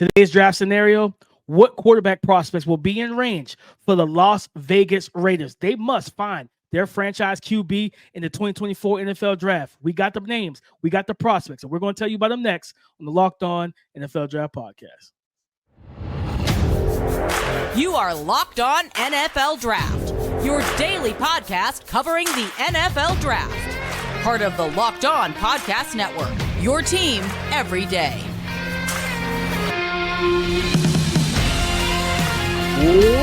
Today's draft scenario: what quarterback prospects will be in range for the Las Vegas Raiders? They must find their franchise QB in the 2024 NFL Draft. We got the names, we got the prospects, and we're going to tell you about them next on the Locked On NFL Draft Podcast. You are Locked On NFL Draft, your daily podcast covering the NFL Draft. Part of the Locked On Podcast Network, your team every day.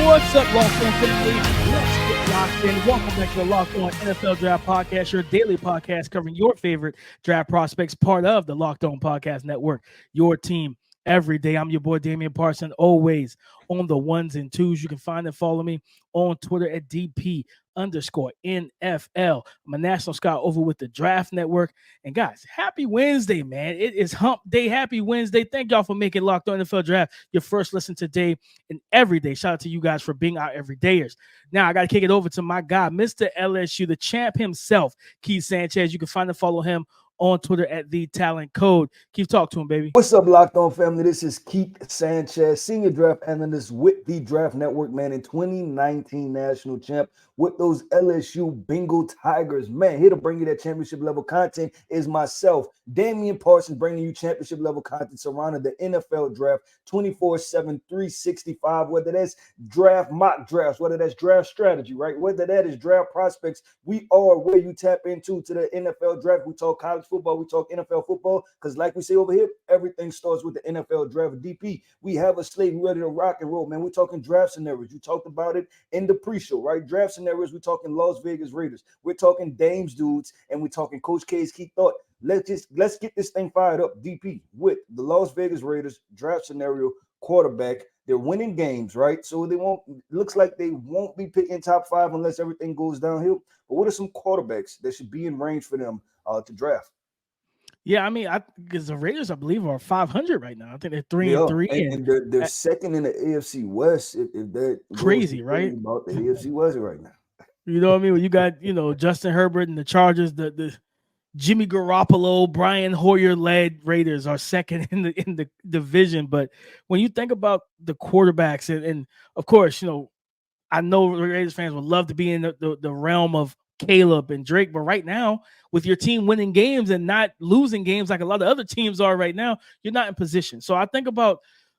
What's up, Locked On family? Let's get locked in. Welcome back to the Locked On NFL Draft Podcast, your daily podcast covering your favorite draft prospects, part of the Locked On Podcast Network, your team every day. I'm your boy, Damian Parson, always on the ones and twos. You can find and follow me on Twitter at DP_NFL. I'm a national scout over with the Draft Network. And guys, happy Wednesday, man. It is hump day. Happy Wednesday. Thank y'all for making Locked On NFL Draft your first listen today and every day. Shout out to you guys for being our everydayers. Now, I got to kick it over to my guy, Mr. LSU, the champ himself, Keith Sanchez. You can find and follow him on Twitter at The Talent Code. Keith, talk to him, baby. What's up, Locked On family? This is Keith Sanchez, senior draft analyst with the Draft Network, man, and 2019 national champ with those LSU Bengal Tigers. Man, here to bring you that championship level content is myself, Damian Parsons, bringing you championship level content surrounding the NFL draft 24/7, 365, whether that's draft mock drafts, whether that's draft strategy, right? Whether that is draft prospects, we are where you tap into to the NFL draft. We talk college football, we talk NFL football, because like we say over here, everything starts with the NFL draft. DP, we have a slate ready to rock and roll, man. We're talking draft scenarios. You talked about it in the pre-show, right? Draft scenarios, we're talking Las Vegas Raiders. We're talking Dames dudes, and we're talking Coach K's key thought. Let's get this thing fired up, DP, with the Las Vegas Raiders draft scenario quarterback. They're winning games, right? So looks like they won't be picking top 5 unless everything goes downhill. But what are some quarterbacks that should be in range for them to draft? Yeah, I mean, because the Raiders, I believe, are 500 right now. I think they're 3-3, and they're second in the AFC West. If that crazy, right? About the AFC West right now. You know what I mean? When you got Justin Herbert and the Chargers, the Jimmy Garoppolo, Brian Hoyer led Raiders are second in the division. But when you think about the quarterbacks, and of course, I know Raiders fans would love to be in the realm of Caleb and Drake, but right now, with your team winning games and not losing games like a lot of other teams are right now, you're not in position. So I think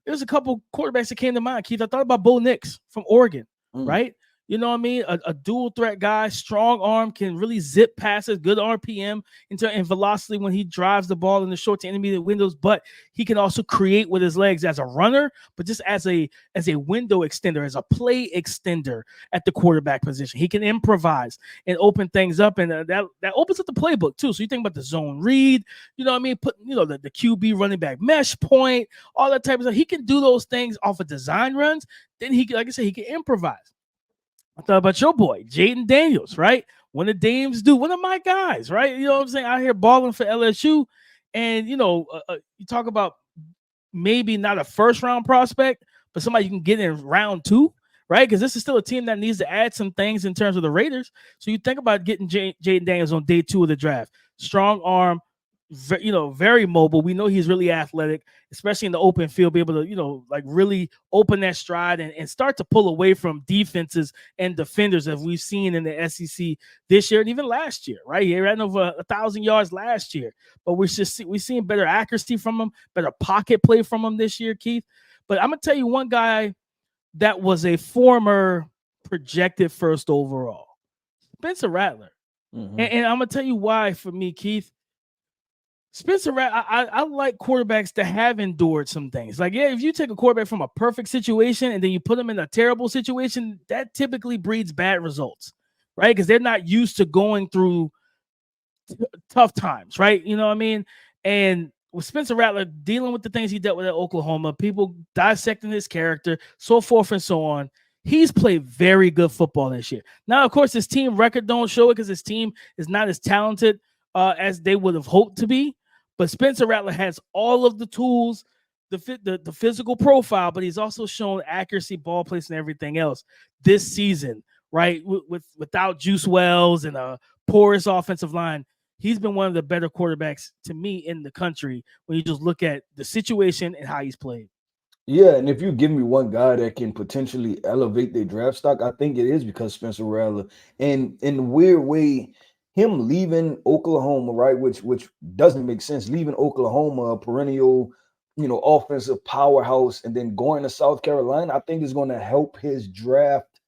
there's a couple quarterbacks that came to mind, Keith. I thought about Bo Nix from Oregon, right? You know what I mean? A dual threat guy, strong arm, can really zip passes, good RPM and velocity when he drives the ball in the short to intermediate windows. But he can also create with his legs as a runner, but just as a window extender, as a play extender at the quarterback position. He can improvise and open things up, and that opens up the playbook too. So you think about the zone read, you know what I mean? Put the QB running back mesh point, all that type of stuff. He can do those things off of design runs. Then he can, like I said, he can improvise. I thought about your boy, Jaden Daniels, right? One of Dame's do, one of my guys, right? You know what I'm saying? Out here balling for LSU. And, you talk about maybe not a first-round prospect, but somebody you can get in round 2, right? Because this is still a team that needs to add some things in terms of the Raiders. So you think about getting Jaden Daniels on day 2 of the draft. Strong arm, very mobile. We know he's really athletic, especially in the open field, be able to, really open that stride and start to pull away from defenses and defenders as we've seen in the SEC this year and even last year, right? He ran over 1,000 yards last year, but we're seeing better accuracy from him, better pocket play from him this year, Keith. But I'm going to tell you one guy that was a former projected first overall, Spencer Rattler. Mm-hmm. And I'm going to tell you why for me, Keith. Spencer Rattler, I like quarterbacks that have endured some things. Like, if you take a quarterback from a perfect situation and then you put them in a terrible situation, that typically breeds bad results, right? Because they're not used to going through tough times, right? You know what I mean? And with Spencer Rattler dealing with the things he dealt with at Oklahoma, people dissecting his character, so forth and so on, he's played very good football this year. Now, of course, his team record don't show it because his team is not as talented as they would have hoped to be. But Spencer Rattler has all of the tools, the physical profile, but he's also shown accuracy, ball placement, and everything else this season, right? Without Juice Wells and a porous offensive line, he's been one of the better quarterbacks to me in the country when you just look at the situation and how he's played. Yeah, and if you give me one guy that can potentially elevate their draft stock, I think it is because Spencer Rattler. And in a weird way, him leaving Oklahoma, right, which doesn't make sense, leaving Oklahoma, a perennial, offensive powerhouse, and then going to South Carolina, I think is going to help his draft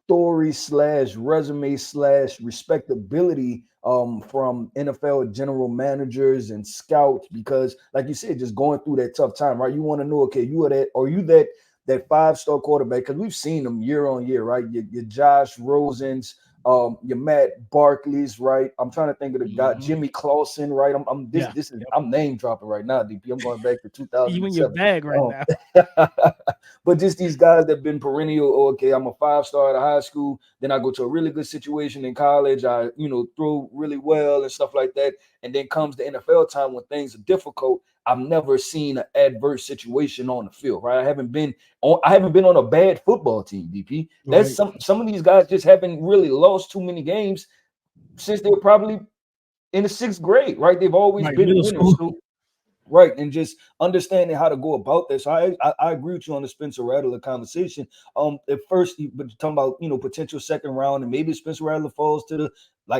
story slash resume slash respectability from NFL general managers and scouts, because like you said, just going through that tough time, right? You want to know, okay, you that five-star quarterback, because we've seen them year on year, right? Your Josh Rosens, your Matt Barkley's, right? I'm trying to think of the guy, Mhm. Jimmy Clausen, right? I'm this Yeah. this is Yep. I'm name dropping right now, DP. I'm going back to You in your 2007. bag right Um, now. but just these guys that have been perennial. Oh, okay, I'm a five-star out of high school. Then I go to a really good situation in college. I, throw really well and stuff like that. And then comes the NFL time when things are difficult. I've never seen an adverse situation on the field, right? I haven't been on a bad football team, DP. That's Right. some of these guys just haven't really lost too many games since they were probably in the sixth grade, right? They've always Right. been Middle winners. school. So right, and just understanding how to go about this. So I agree with you on the Spencer Rattler conversation. At first, but you're talking about potential second round, and maybe Spencer Rattler falls to the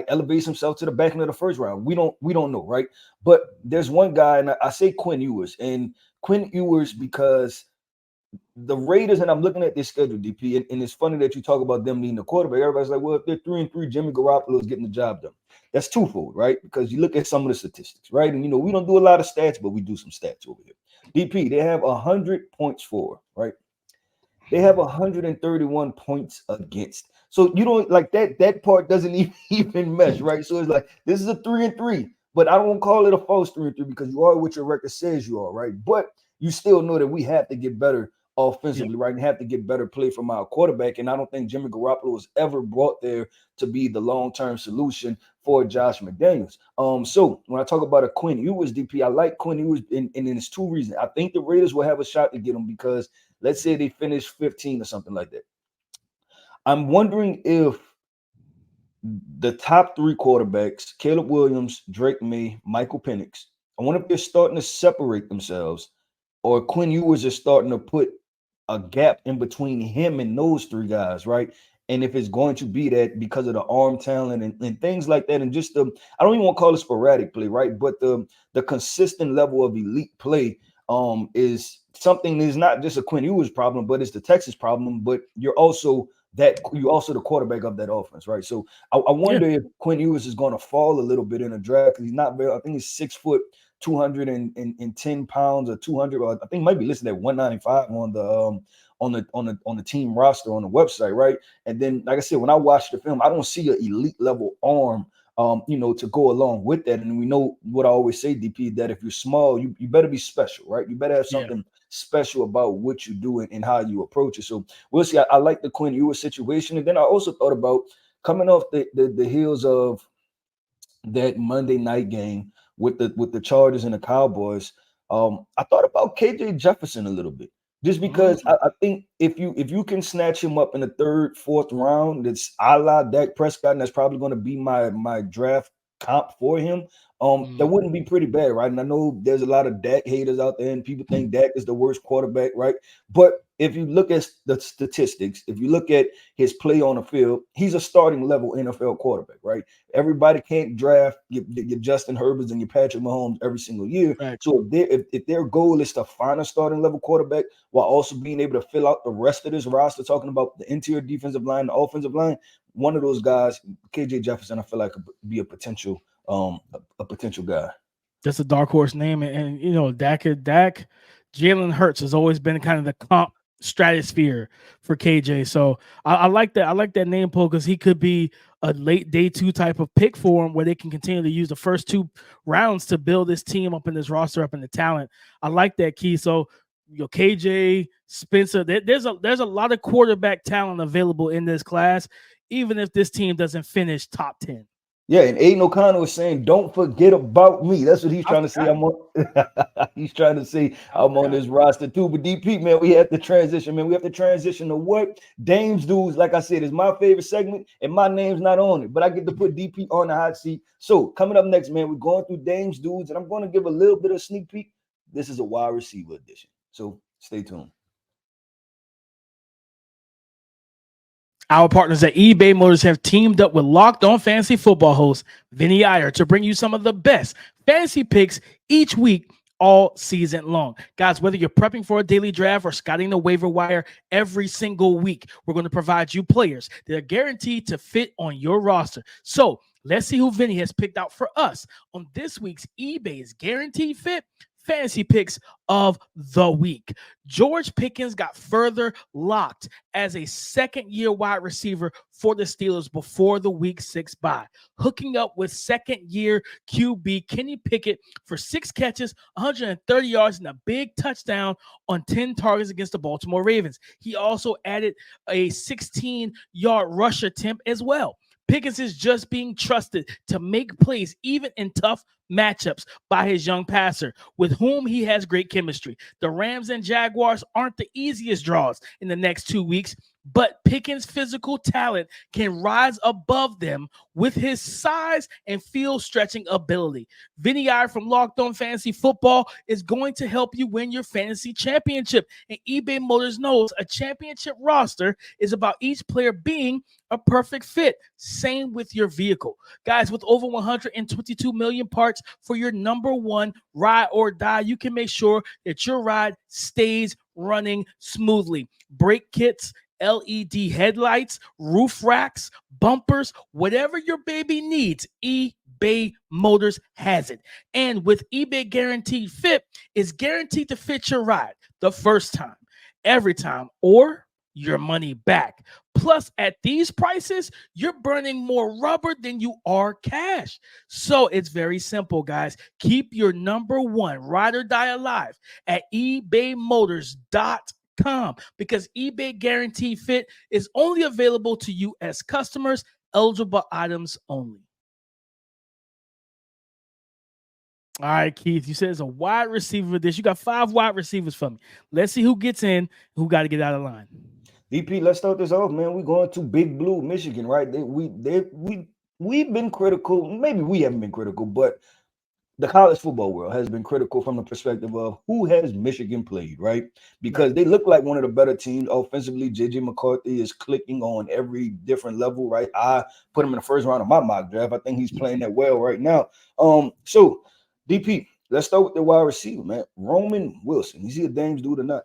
elevates himself to the back end of the first round. We don't know, right? But there's one guy, and I say Quinn Ewers, and Quinn Ewers because the Raiders, and I'm looking at their schedule, DP, and it's funny that you talk about them needing a quarterback. Everybody's like, well, if they're 3-3, Jimmy Garoppolo is getting the job done. That's twofold, right? Because you look at some of the statistics, right? And we don't do a lot of stats, but we do some stats over here. DP, they have 100 points for, right? They have 131 points against. So you don't like that part doesn't even mesh, right? So it's like this is a 3-3, but I don't call it a false 3-3 because you are what your record says you are, right? But you still know that we have to get better Yep. offensively, right? And have to get better play from our quarterback. And I don't think Jimmy Garoppolo was ever brought there to be the long-term solution for Josh McDaniels. So when I talk about a Quinn Ewers DP, I like Quinn Ewers, and there's two reasons. I think the Raiders will have a shot to get him because let's say they finish 15 or something like that. I'm wondering if the top three quarterbacks, Caleb Williams, Drake May, Michael Penix, I wonder if they're starting to separate themselves or Quinn Ewers is starting to put a gap in between him and those three guys, right? And if it's going to be that because of the arm talent and things like that, and just I don't even want to call it sporadic play, right? But the consistent level of elite play is something that is not just a Quinn Ewers problem, but it's the Texas problem. But you're also the quarterback of that offense, right? So I Yeah. wonder if Quinn Ewers is going to fall a little bit in the draft because he's not very. I think he's 6 foot 210 pounds or 200, or I think might be listed at 195 on the team roster on the website, right? And then, like I said, when I watch the film, I don't see an elite level arm, to go along with that. And we know what I always say, DP, that if you're small, you better be special, right? You better have Yeah. something special about what you do and how you approach it. So we'll see. I like the Quinn Ewers situation, and then I also thought about coming off the heels of that Monday night game with the Chargers and the Cowboys. I thought about KJ Jefferson a little bit, just because Mhm. I think if you can snatch him up in the third, fourth round, that's a la Dak Prescott, and that's probably going to be my draft comp for him. That Mhm. wouldn't be pretty bad, right? And I know there's a lot of Dak haters out there, and people think Dak is the worst quarterback, right? But if you look at the statistics, if you look at his play on the field, he's a starting level NFL quarterback, right? Everybody can't draft your Justin Herberts and your Patrick Mahomes every single year. Facts. So if their goal is to find a starting level quarterback while also being able to fill out the rest of this roster, talking about the interior defensive line, the offensive line, one of those guys, KJ Jefferson, I feel like could be a potential guy. That's a dark horse name, and Dak, Jalen Hurts has always been kind of the comp stratosphere for KJ. So I like that. I like that name pull because he could be a late day two type of pick for him, where they can continue to use the first two rounds to build this team up and this roster up and the talent. I like that key. So KJ Spencer, there's a lot of quarterback talent available in this class, even if this team doesn't finish top 10. Yeah, and Aiden O'Connor was saying, "Don't forget about me." That's what he's I trying to say. forgot. I'm on. He's trying to say I I'm on forgot. this roster too. But DP, man, we have to transition, man. We have to transition to what Dames dudes. Like I said, is my favorite segment, and my name's not on it, but I get to put DP on the hot seat. So coming up next, man, we're going through Dames dudes, and I'm going to give a little bit of sneak peek. This is a wide receiver edition. So Stay tuned. Our partners at eBay Motors have teamed up with Locked On Fantasy Football host Vinny Iyer to bring you some of the best fantasy picks each week all season long. Guys, whether you're prepping for a daily draft or scouting the waiver wire every single week, we're going to provide you players that are guaranteed to fit on your roster. So let's see who Vinny has picked out for us on this week's eBay's Guaranteed Fit Fantasy Picks of the Week. George Pickens got further locked as a second-year wide receiver for the Steelers before the Week 6 bye, hooking up with second-year QB Kenny Pickett for 6 catches, 130 yards, and a big touchdown on 10 targets against the Baltimore Ravens. He also added a 16-yard rush attempt as well. Pickens is just being trusted to make plays even in tough matchups by his young passer, with whom he has great chemistry. The Rams and Jaguars aren't the easiest draws in the next 2 weeks, but Pickens' physical talent can rise above them with his size and field stretching ability. Vinny Iyer from Locked On Fantasy Football is going to help you win your fantasy championship. And eBay Motors knows a championship roster is about each player being a perfect fit. Same with your vehicle. Guys, with over 122 million parts for your number one ride or die, you can make sure that your ride stays running smoothly. Brake kits, LED headlights, roof racks, bumpers, whatever your baby needs, eBay Motors has it. And with eBay Guaranteed Fit, it's guaranteed to fit your ride the first time, every time, or your money back. Plus, at these prices, you're burning more rubber than you are cash. So it's very simple, guys. Keep your number one ride or die alive at ebaymotors.com, because eBay Guaranteed Fit is only available to you as customers, eligible items only. All right, Keith, you said it's a wide receiver for this. You got 5 wide receivers for me. Let's see who gets in, who got to get out of line. DP, let's start this off, man. We're going to Big Blue, Michigan, right? We've been critical. Maybe we haven't been critical, but the college football world has been critical from the perspective of who has Michigan played, right? Because they look like one of the better teams offensively. JJ McCarthy is clicking on every different level, right? I put him in the first round of my mock draft. I think he's playing that well right now. So DP, let's start with the wide receiver, man. Roman Wilson. Is he a Dames dude or not?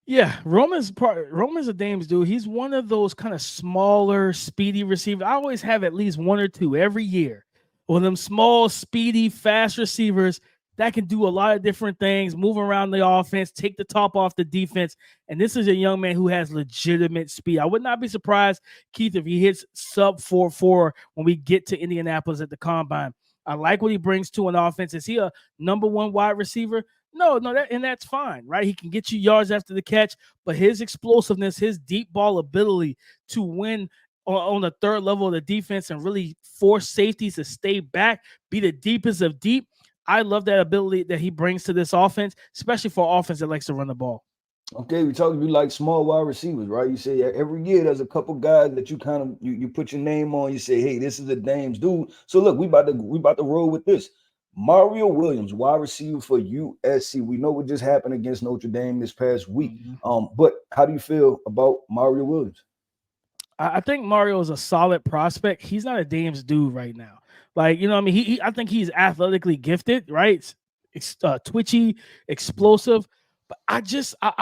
Yeah, Roman's a Dames dude. He's one of those kind of smaller, speedy receivers. I always have at least one or two every year. One of them small, speedy, fast receivers that can do a lot of different things, move around the offense, take the top off the defense. And this is a young man who has legitimate speed. I would not be surprised, Keith, if he hits sub 4.4 when we get to Indianapolis at the Combine. I like what he brings to an offense. Is he a number one wide receiver? No, that's fine, right? He can get you yards after the catch, but his explosiveness, his deep ball ability to win on the third level of the defense and really force safeties to stay back, be the deepest of deep. I love that ability that he brings to this offense, especially for an offense that likes to run the ball. Okay, we talking you like small wide receivers, right? You say every year there's a couple guys that you kind of you put your name on. You say, hey, this is a Dames dude. So look, we about to roll with this. Mario Williams, wide receiver for USC. We know what just happened against Notre Dame this past week. But how do you feel about Mario Williams? I think Mario is a solid prospect. He's not a Dames dude right now. Like, I mean, I think he's athletically gifted, right? It's twitchy, explosive. But I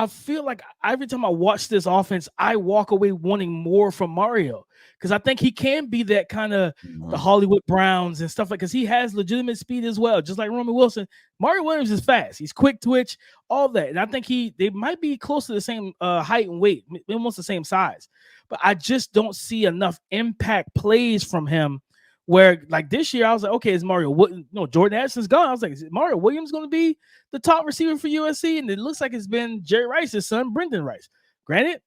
feel like every time I watch this offense, I walk away wanting more from Mario, because I think he can be that kind of the Hollywood Browns and stuff, like, because he has legitimate speed as well, just like Roman Wilson. Mario Williams is fast. He's quick twitch, all that. And I think they might be close to the same height and weight, almost the same size. But I just don't see enough impact plays from him where, like, this year, I was like, okay, is Mario? No, Jordan Addison's gone. I was like, is Mario Williams going to be the top receiver for USC? And it looks like it's been Jerry Rice's son, Brendan Rice. Granted,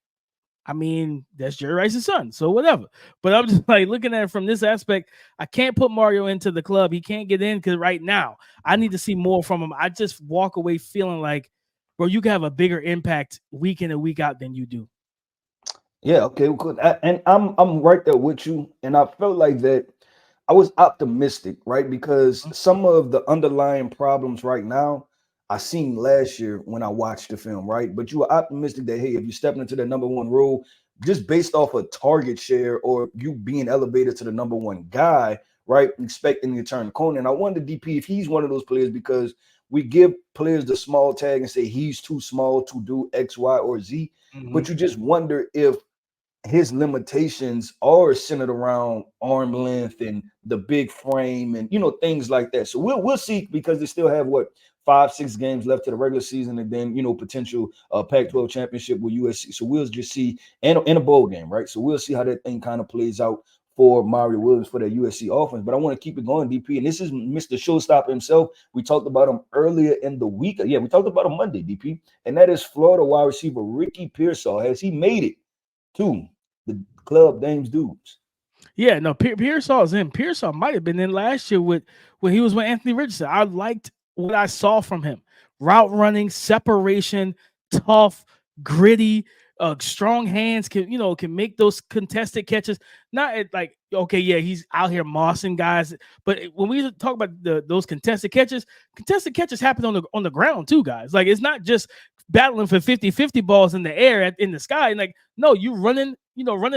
I mean, that's Jerry Rice's son, so whatever. But I'm just like looking at it from this aspect. I can't put Mario into the club. He can't get in because right now I need to see more from him. I just walk away feeling like, bro, you can have a bigger impact week in and week out than you do. Yeah, okay, good. And I'm right there with you. And I felt like that I was optimistic, right? Because some of the underlying problems right now, I seen last year when I watched the film, right? But you were optimistic that, hey, if you're stepping into the number one role, just based off a target share or you being elevated to the number one guy, right? Expecting to turn the corner. And I wonder, DP, if he's one of those players, because we give players the small tag and say he's too small to do X, Y, or Z. Mhm. But you just wonder if his limitations are centered around arm length and the big frame and things like that. So we'll see, because they still have what 5-6 games left to the regular season, and then potential Pac-12 championship with USC. So we'll just see, and in a bowl game, right? So we'll see how that thing kind of plays out for Mario Williams for that USC offense. But I want to keep it going, DP. And this is Mr. Showstopper himself. We talked about him earlier in the week. Yeah, we talked about him Monday, DP. And that is Florida wide receiver Ricky Pearsall. Has he made it to the club names dudes? Yeah, no, Pearsall's in. Pearsall might have been in last year with when he was with Anthony Richardson. I liked what I saw from him. Route running, separation, tough, gritty, strong hands, can make those contested catches. Not like, okay, yeah, he's out here mossing guys, but when we talk about those contested catches happen on the ground too, guys. Like, it's not just battling for 50-50 balls in the air in the sky. And like, no, you running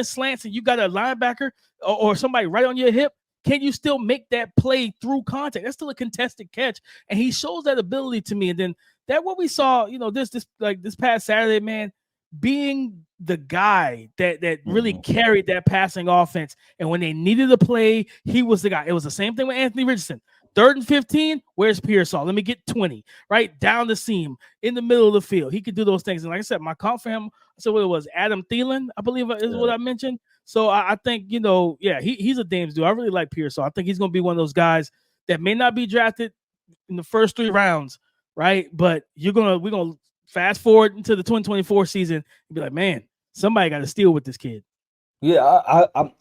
slants, and you got a linebacker or somebody right on your hip. Can you still make that play through contact? That's still a contested catch, and he shows that ability to me. And then that what we saw, this past Saturday, man, being the guy that really carried that passing offense. And when they needed a play, he was the guy. It was the same thing with Anthony Richardson. 3rd and 15, where's Pearsall? Let me get 20, right down the seam, in the middle of the field. He could do those things. And like I said, my comp for him, I said what it was, Adam Thielen, I believe is what I mentioned. So I think, he's a Dames dude. I really like Pearsall. I think he's going to be one of those guys that may not be drafted in the first 3 rounds, right? But we're going to fast forward into the 2024 season and be like, man, somebody got to steal with this kid. Yeah,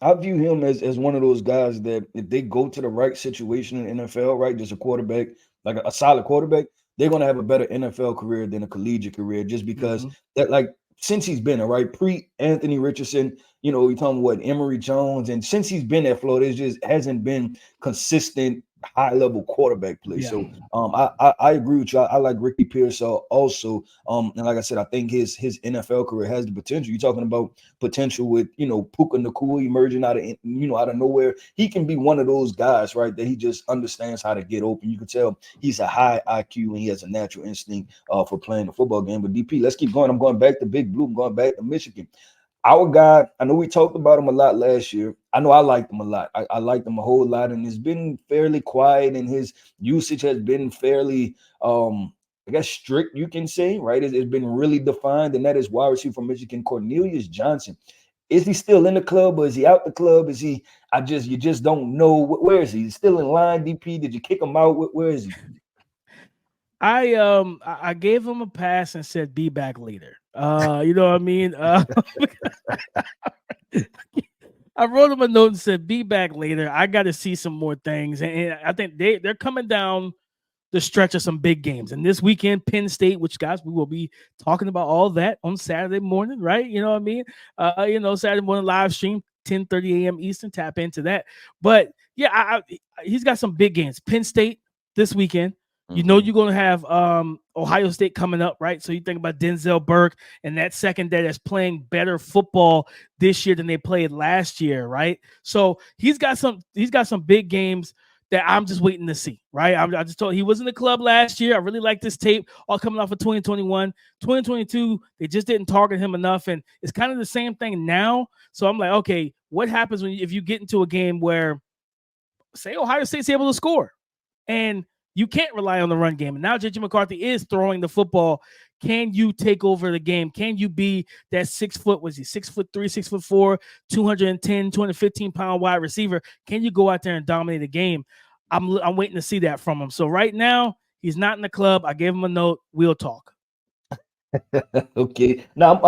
I view him as one of those guys that if they go to the right situation in the NFL, right, just a quarterback, like a solid quarterback, they're gonna have a better NFL career than a collegiate career, just because that, like, since he's been there, right, pre Anthony Richardson, you're talking what Emory Jones, and since he's been at Florida, it just hasn't been consistent high level quarterback play. Yeah. So I agree with you. I like Ricky Pearsall also. And like I said, I think his NFL career has the potential. You're talking about potential with Puka Nacua emerging out of nowhere. He can be one of those guys, right, that he just understands how to get open. You can tell he's a high IQ and he has a natural instinct for playing the football game. But DP, let's keep going. I'm going back to Big Blue. I'm going back to Michigan. Our guy, I know we talked about him a lot last year. I know I liked him a lot. I liked him a whole lot, and it's been fairly quiet, and his usage has been fairly, I guess, strict, you can say, right? It's been really defined, and that is wide receiver from Michigan, Cornelius Johnson. Is he still in the club, or is he out the club? Is he? You just don't know. Where is he? He's still in line, DP? Did you kick him out? Where is he? I gave him a pass and said, "Be back later." You know what I mean? I wrote him a note and said, "Be back later. I got to see some more things." And I think they're coming down the stretch of some big games. And this weekend, Penn State, which, guys, we will be talking about all that on Saturday morning, right? You know what I mean? Saturday morning live stream, 10:30 a.m. Eastern. Tap into that. But yeah, he's got some big games. Penn State this weekend. You're going to have Ohio State coming up, right? So you think about Denzel Burke and that secondary that's playing better football this year than they played last year, right? So he's got some big games that I'm just waiting to see, right? I just told he was in the club last year. I really like this tape, all coming off of 2021. 2022, they just didn't target him enough, and it's kind of the same thing now. So I'm like, okay, what happens if you get into a game where, say, Ohio State's able to score, and you can't rely on the run game. And now JJ McCarthy is throwing the football. Can you take over the game? Can you be that 6'3", 6'4", 210, 215-pound wide receiver? Can you go out there and dominate the game? I'm waiting to see that from him. So right now, he's not in the club. I gave him a note. We'll talk. Okay. Now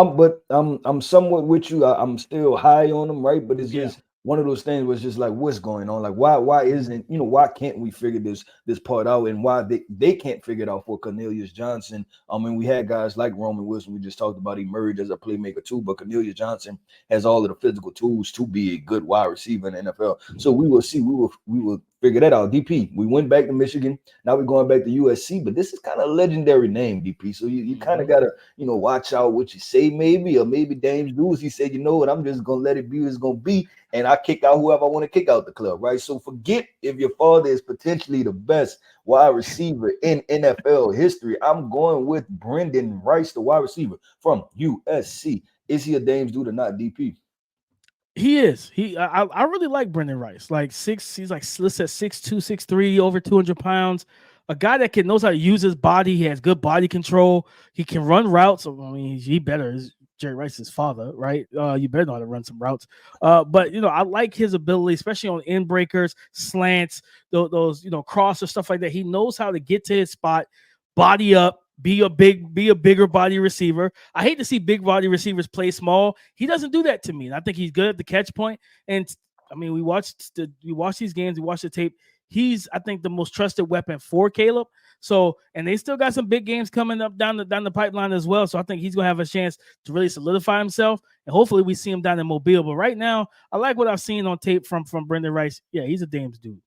I'm somewhat with you. I'm still high on him, right? But it's just one of those things where it's just like, what's going on? Like, why isn't, why can't we figure this part out, and why they can't figure it out for Cornelius Johnson? I mean, we had guys like Roman Wilson, we just talked about, emerge as a playmaker too, but Cornelius Johnson has all of the physical tools to be a good wide receiver in the NFL. So we will see. We will Figure that out. DP, we went back to Michigan. Now we're going back to USC, but this is kind of a legendary name, DP. So you kind of Mhm. got to, watch out what you say, maybe, or maybe James Lewis, he said, you know what, I'm just going to let it be what it's going to be. And I kick out whoever I want to kick out the club, right? So forget if your father is potentially the best wide receiver in NFL history. I'm going with Brendan Rice, the wide receiver from USC. Is he a Dames dude or not, DP? He is. I really like Brendan Rice. Like he's like let's at 6'2", 6'3", over 200 pounds. A guy that knows how to use his body. He has good body control. He can run routes. I mean, he better. Is Jerry Rice's father, right? You better know how to run some routes. But I like his ability, especially on end breakers, slants, those cross or stuff like that. He knows how to get to his spot, body up, be a bigger body receiver. I hate to see big body receivers play small. He doesn't do that to me. And I think he's good at the catch point. And I mean, we watched these games, we watched the tape. He's, I think, the most trusted weapon for Caleb. So, and they still got some big games coming up down the pipeline as well. So I think he's gonna have a chance to really solidify himself. And hopefully we see him down in Mobile. But right now, I like what I've seen on tape from Brendan Rice. Yeah, he's a Dame's dude.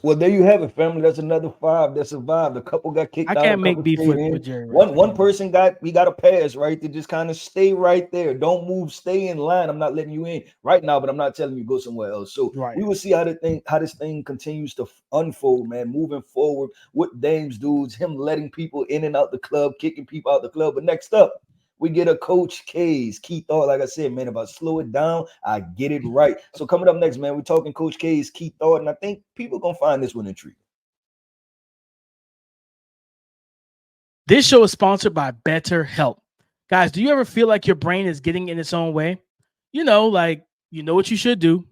Well, there you have it, family. That's another five that survived. A couple got I kicked out, a can't make couple beef stayed with in. Jerry Rice. One person got a pass, right? To just kind of stay right there. Don't move, stay in line. I'm not letting you in right now, but I'm not telling you go somewhere else. So Right. we will see how this thing continues to unfold, man. Moving forward with Dames dudes, him letting people in and out the club, kicking people out the club. But next up, we get a Coach K's key thought. Like I said, man, if I slow it down, I get it right. So coming up next, man, we're talking Coach K's key thought, and I think people gonna find this one intriguing. This show is sponsored by BetterHelp. Guys, do you ever feel like your brain is getting in its own way? Like you know what you should do,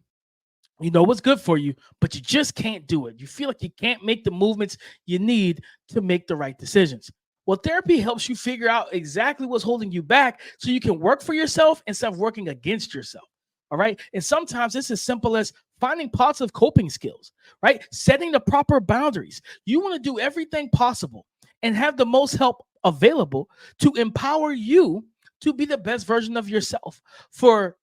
you know what's good for you, but you just can't do it. You feel like you can't make the movements you need to make the right decisions. Well, therapy helps you figure out exactly what's holding you back so you can work for yourself instead of working against yourself. All right. And sometimes it's as simple as finding positive coping skills, right? Setting the proper boundaries. You want to do everything possible and have the most help available to empower you to be the best version of yourself for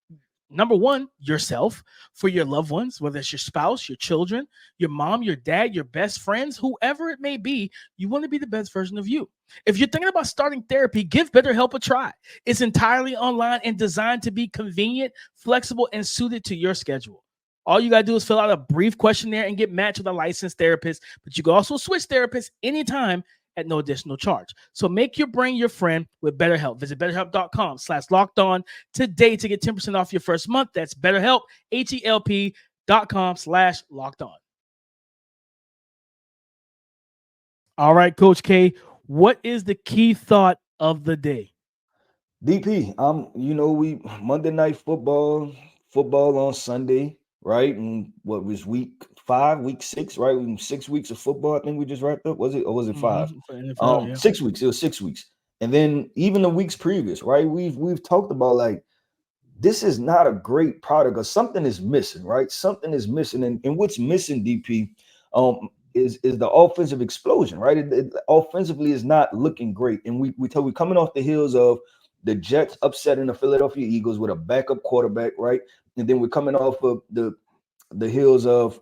number one, yourself, for your loved ones, whether it's your spouse, your children, your mom, your dad, your best friends, whoever it may be, you want to be the best version of you. If you're thinking about starting therapy, give BetterHelp a try. It's entirely online and designed to be convenient, flexible, and suited to your schedule. All you got to do is fill out a brief questionnaire and get matched with a licensed therapist, but you can also switch therapists anytime at no additional charge. So make your brain your friend with BetterHelp. Visit betterhelp.com/locked on today to get 10% off your first month. That's BetterHelp, HELP.com/locked on. All right, Coach K, what is the key thought of the day? DP, we Monday night football on Sunday, right? And what was week 5, week 6, right? 6 weeks of football. I think we just wrapped up. Was it or was it 5? For NFL, yeah. 6 weeks. It was 6 weeks. And then even the weeks previous, right? We've talked about like this is not a great product or something is missing, right? Something is missing. And what's missing, DP, is the offensive explosion, right? It offensively is not looking great. And we're coming off the heels of the Jets upsetting the Philadelphia Eagles with a backup quarterback, right? And then we're coming off of the heels of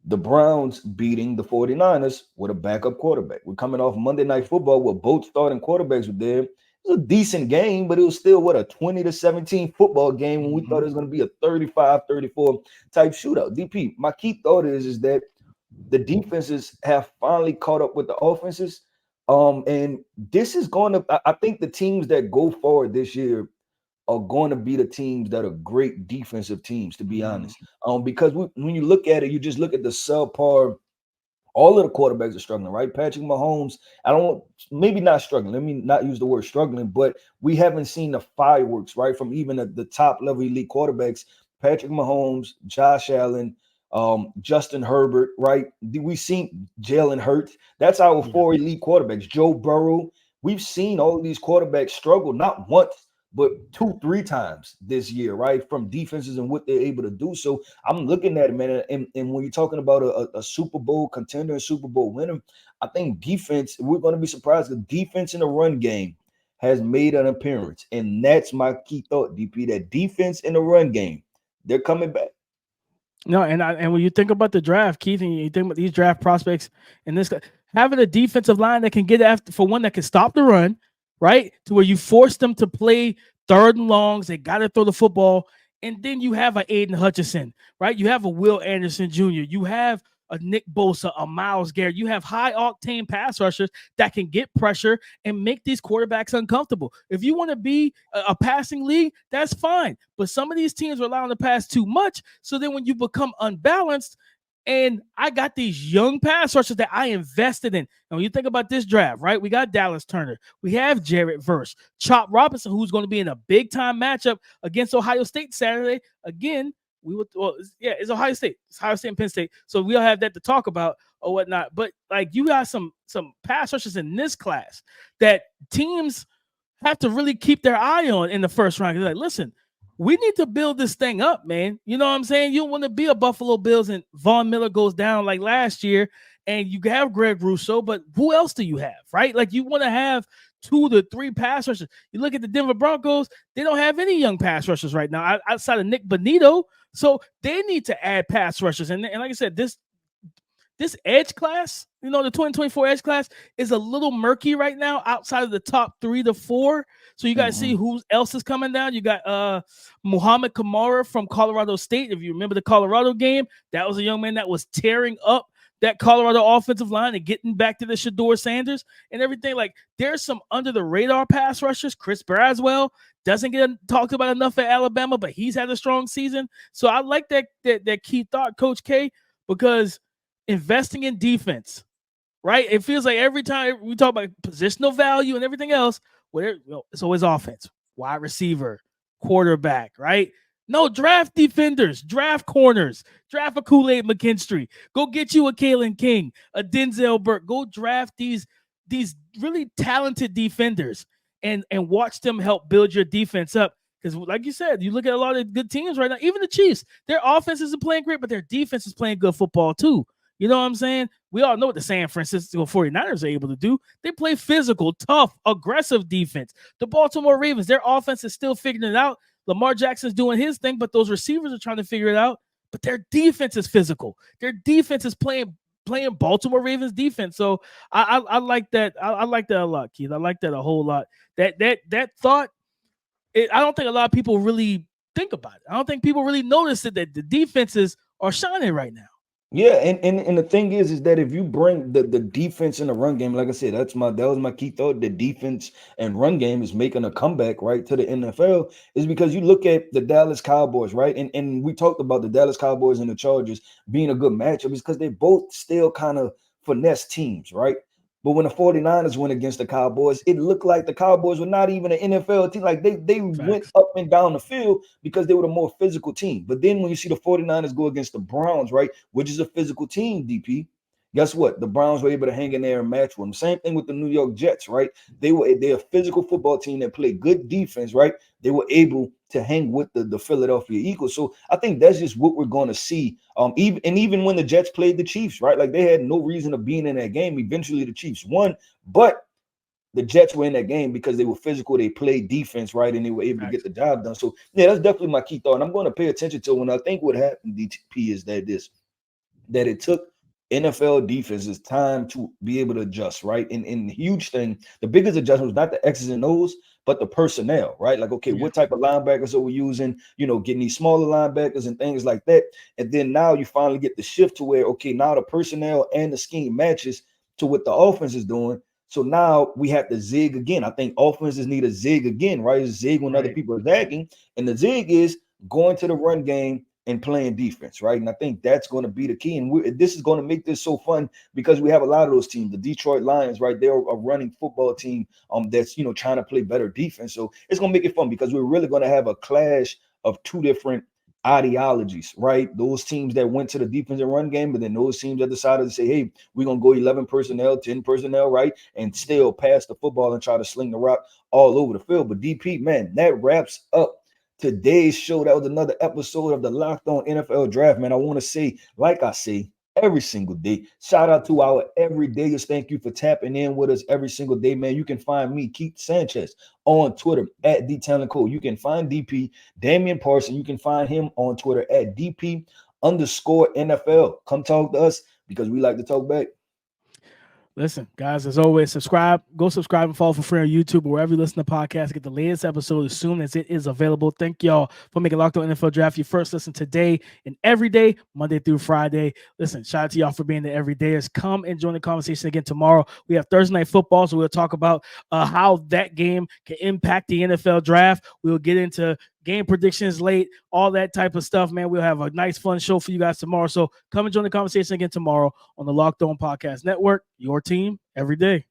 the Browns beating the 49ers with a backup quarterback. We're coming off Monday Night Football where both starting quarterbacks were there. It was a decent game, but it was still a 20-17 football game when we thought it was going to be a 35-34 type shootout. DP, my key thought is that the defenses have finally caught up with the offenses. And this is going to, I think the teams that go forward this year are going to be the teams that are great defensive teams, to be honest. Because when you look at it, you just look at the subpar. All of the quarterbacks are struggling, right? Patrick Mahomes, I don't maybe not struggling. Let me not use the word struggling, but we haven't seen the fireworks, right? From even the top level elite quarterbacks, Patrick Mahomes, Josh Allen, Justin Herbert, right? We've seen Jalen Hurts. That's our Yeah. 4 elite quarterbacks. Joe Burrow. We've seen all of these quarterbacks struggle not once, but 2-3 times this year, right? From defenses and what they're able to do. So I'm looking at it, man. And when you're talking about a Super Bowl contender and Super Bowl winner, I think defense, we're going to be surprised. The defense in the run game has made an appearance. And that's my key thought, DP, that defense in the run game, they're coming back. No, and when you think about the draft, Keith, and you think about these draft prospects and this having a defensive line that can get after for one that can stop the run, right? To where you force them to play third and longs, they got to throw the football, and then you have a Aiden Hutchinson, right? You have a Will Anderson Jr., you have a Nick Bosa, a Miles Garrett. You have high octane pass rushers that can get pressure and make these quarterbacks uncomfortable. If you want to be a passing league, that's fine. But some of these teams are allowing to pass too much. So then when you become unbalanced, and I got these young pass rushers that I invested in. And when you think about this draft, right, we got Dallas Turner, we have Jarrett Verse, Chop Robinson, who's going to be in a big time matchup against Ohio State Saturday. Again, it's Ohio State. It's Ohio State and Penn State. So we'll have that to talk about or whatnot. But like you got some pass rushers in this class that teams have to really keep their eye on in the first round. Like, listen, we need to build this thing up, man. You know what I'm saying? You don't want to be a Buffalo Bills and Von Miller goes down like last year, and you have Greg Rousseau, but who else do you have, right? Like you want to have 2 to 3 pass rushers. You look at the Denver Broncos; they don't have any young pass rushers right now outside of Nick Bonito. So they need to add pass rushers. And like I said, this edge class, the 2024 edge class is a little murky right now outside of the top 3 to 4. So you got to see who else is coming down. You got Muhammad Kamara from Colorado State. If you remember the Colorado game, that was a young man that was tearing up that Colorado offensive line and getting back to the Shador Sanders and everything. Like there's some under the radar pass rushers. Chris Braswell doesn't get talked about enough at Alabama, but he's had a strong season. So I like that key thought, Coach K, because investing in defense, right? It feels like every time we talk about positional value and everything else, it's always offense, wide receiver, quarterback, right? No, draft defenders, draft corners, draft a Kool-Aid McKinstry. Go get you a Kalen King, a Denzel Burke. Go draft these really talented defenders and watch them help build your defense up. Because like you said, you look at a lot of good teams right now, even the Chiefs, their offense isn't playing great, but their defense is playing good football too. You know what I'm saying? We all know what the San Francisco 49ers are able to do. They play physical, tough, aggressive defense. The Baltimore Ravens, their offense is still figuring it out. Lamar Jackson's doing his thing, but those receivers are trying to figure it out. But their defense is physical. Their defense is playing Baltimore Ravens defense. So I like that. I like that a lot, Keith. I like that a whole lot. That thought, I don't think a lot of people really think about it. I don't think people really notice that the defenses are shining right now. Yeah, and the thing is that if you bring the defense in the run game, like I said, that was my key thought. The defense and run game is making a comeback, right, to the NFL, is because you look at the Dallas Cowboys, right? And we talked about the Dallas Cowboys and the Chargers being a good matchup is because they both still kind of finesse teams, right? But when the 49ers went against the Cowboys, it looked like the Cowboys were not even an NFL team. Like they went Facts. up and down the field because they were the more physical team. But then when you see the 49ers go against the Browns, right, which is a physical team, DP, guess what? The Browns were able to hang in there and match with them. Same thing with the New York Jets, right? They're a physical football team that play good defense, right? They were able to hang with the Philadelphia Eagles. So I think that's just what we're going to see. Even when the Jets played the Chiefs, right? Like they had no reason of being in that game. Eventually the Chiefs won, but the Jets were in that game because they were physical, they played defense, right? And they were able to get the job done. So yeah, that's definitely my key thought. And I'm going to pay attention to when I think what happened, DTP, is that it took NFL defenses time to be able to adjust, right? And the huge thing, the biggest adjustment was not the X's and O's, but the personnel, right? Like, okay, what type of linebackers are we using? Getting these smaller linebackers and things like that. And then now you finally get the shift to where, okay, now the personnel and the scheme matches to what the offense is doing. So now we have to zig again. I think offenses need a zig again, right? Zig when other people are zagging. And the zig is going to the run game and playing defense, right? And I think that's going to be the key. And this is going to make this so fun because we have a lot of those teams. The Detroit Lions, right? They're a running football team that's, trying to play better defense. So it's going to make it fun because we're really going to have a clash of two different ideologies, right? Those teams that went to the defensive run game, but then those teams that decided to say, hey, we're going to go 11 personnel, 10 personnel, right? And still pass the football and try to sling the rock all over the field. But DP, man, that wraps up today's show. That was another episode of the Locked On NFL Draft, man. I want to say, like I say every single day, shout out to our everydayers. Thank you for tapping in with us every single day, man. You can find me, Keith Sanchez, on Twitter at DTalentCode. You can find DP, Damian Parson. You can find him on Twitter at DP _NFL. Come talk to us because we like to talk back. Listen, guys, as always, subscribe. Go subscribe and follow for free on YouTube or wherever you listen to podcasts. Get the latest episode as soon as it is available. Thank y'all for making Locked On NFL Draft your first listen today and every day, Monday through Friday. Listen, shout out to y'all for being the everydayers. Come and join the conversation again tomorrow. We have Thursday Night Football, so we'll talk about how that game can impact the NFL Draft. We'll get into game predictions late, all that type of stuff, man. We'll have a nice, fun show for you guys tomorrow. So come and join the conversation again tomorrow on the Locked On Podcast Network, your team every day.